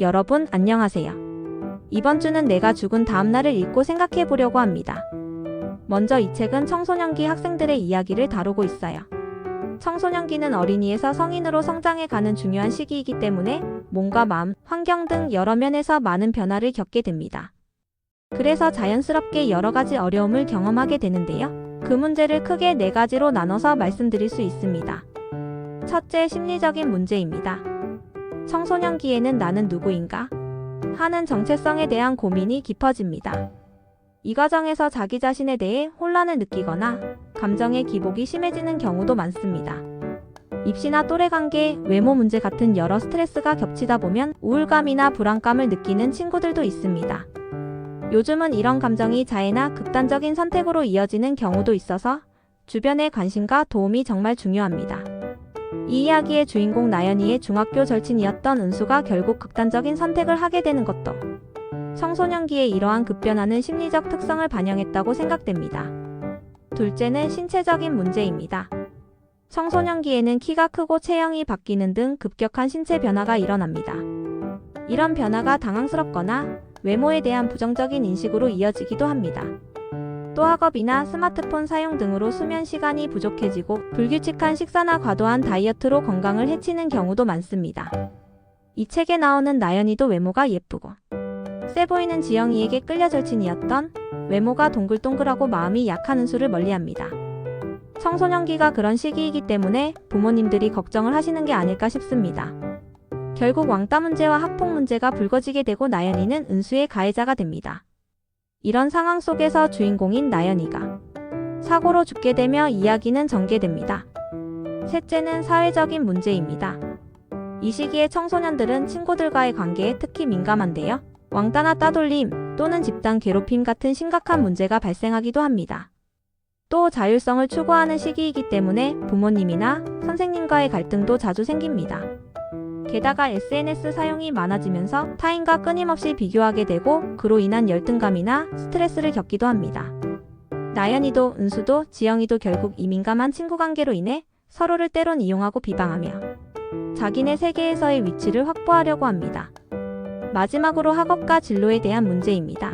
여러분 안녕하세요. 이번 주는 내가 죽은 다음날을 읽고 생각해 보려고 합니다. 먼저 이 책은 청소년기 학생들의 이야기를 다루고 있어요. 청소년기는 어린이에서 성인으로 성장해 가는 중요한 시기이기 때문에 몸과 마음, 환경 등 여러 면에서 많은 변화를 겪게 됩니다. 그래서 자연스럽게 여러 가지 어려움을 경험하게 되는데요. 그 문제를 크게 4가지로 나눠서 말씀드릴 수 있습니다. 첫째, 심리적인 문제입니다. 청소년기에는 나는 누구인가? 하는 정체성에 대한 고민이 깊어집니다. 이 과정에서 자기 자신에 대해 혼란을 느끼거나 감정의 기복이 심해지는 경우도 많습니다. 입시나 또래 관계, 외모 문제 같은 여러 스트레스가 겹치다 보면 우울감이나 불안감을 느끼는 친구들도 있습니다. 요즘은 이런 감정이 자해나 극단적인 선택으로 이어지는 경우도 있어서 주변의 관심과 도움이 정말 중요합니다. 이 이야기의 주인공 나연이의 중학교 절친이었던 은수가 결국 극단적인 선택을 하게 되는 것도 청소년기의 이러한 급변하는 심리적 특성을 반영했다고 생각됩니다. 둘째는 신체적인 문제입니다. 청소년기에는 키가 크고 체형이 바뀌는 등 급격한 신체 변화가 일어납니다. 이런 변화가 당황스럽거나 외모에 대한 부정적인 인식으로 이어지기도 합니다. 또 학업이나 스마트폰 사용 등으로 수면 시간이 부족해지고 불규칙한 식사나 과도한 다이어트로 건강을 해치는 경우도 많습니다. 이 책에 나오는 나연이도 외모가 예쁘고 세 보이는 지영이에게 끌려 절친이었던 외모가 동글동글하고 마음이 약한 은수를 멀리합니다. 청소년기가 그런 시기이기 때문에 부모님들이 걱정을 하시는 게 아닐까 싶습니다. 결국 왕따 문제와 학폭 문제가 불거지게 되고 나연이는 은수의 가해자가 됩니다. 이런 상황 속에서 주인공인 나연이가 사고로 죽게 되며 이야기는 전개됩니다. 셋째는 사회적인 문제입니다. 이 시기에 청소년들은 친구들과의 관계에 특히 민감한데요. 왕따나 따돌림 또는 집단 괴롭힘 같은 심각한 문제가 발생하기도 합니다. 또 자율성을 추구하는 시기이기 때문에 부모님이나 선생님과의 갈등도 자주 생깁니다. 게다가 SNS 사용이 많아지면서 타인과 끊임없이 비교하게 되고 그로 인한 열등감이나 스트레스를 겪기도 합니다. 나연이도 은수도 지영이도 결국 이 민감한 친구 관계로 인해 서로를 때론 이용하고 비방하며 자기네 세계에서의 위치를 확보하려고 합니다. 마지막으로 학업과 진로에 대한 문제입니다.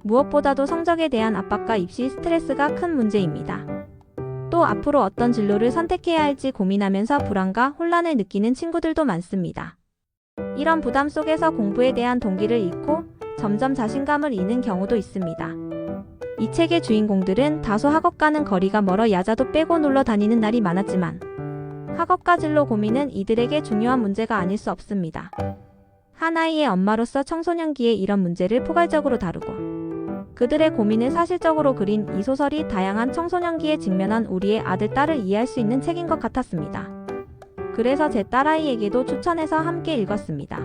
무엇보다도 성적에 대한 압박과 입시 스트레스가 큰 문제입니다. 또 앞으로 어떤 진로를 선택해야 할지 고민하면서 불안과 혼란을 느끼는 친구들도 많습니다. 이런 부담 속에서 공부에 대한 동기를 잃고 점점 자신감을 잃는 경우도 있습니다. 이 책의 주인공들은 다소 학업과는 거리가 멀어 야자도 빼고 놀러 다니는 날이 많았지만 학업과 진로 고민은 이들에게 중요한 문제가 아닐 수 없습니다. 한 아이의 엄마로서 청소년기에 이런 문제를 포괄적으로 다루고 그들의 고민을 사실적으로 그린 이 소설이 다양한 청소년기에 직면한 우리의 아들, 딸을 이해할 수 있는 책인 것 같았습니다. 그래서 제 딸아이에게도 추천해서 함께 읽었습니다.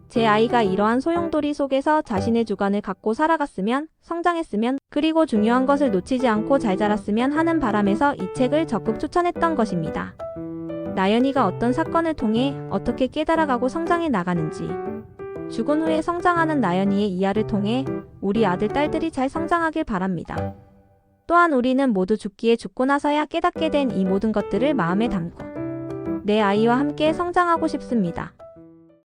제 아이가 이러한 소용돌이 속에서 자신의 주관을 갖고 살아갔으면, 성장했으면, 그리고 중요한 것을 놓치지 않고 잘 자랐으면 하는 바람에서 이 책을 적극 추천했던 것입니다. 나연이가 어떤 사건을 통해 어떻게 깨달아가고 성장해 나가는지, 죽은 후에 성장하는 나연이의 이야를 통해 우리 아들, 딸들이 잘 성장하길 바랍니다. 또한 우리는 모두 죽기에 죽고 나서야 깨닫게 된 이 모든 것들을 마음에 담고 내 아이와 함께 성장하고 싶습니다.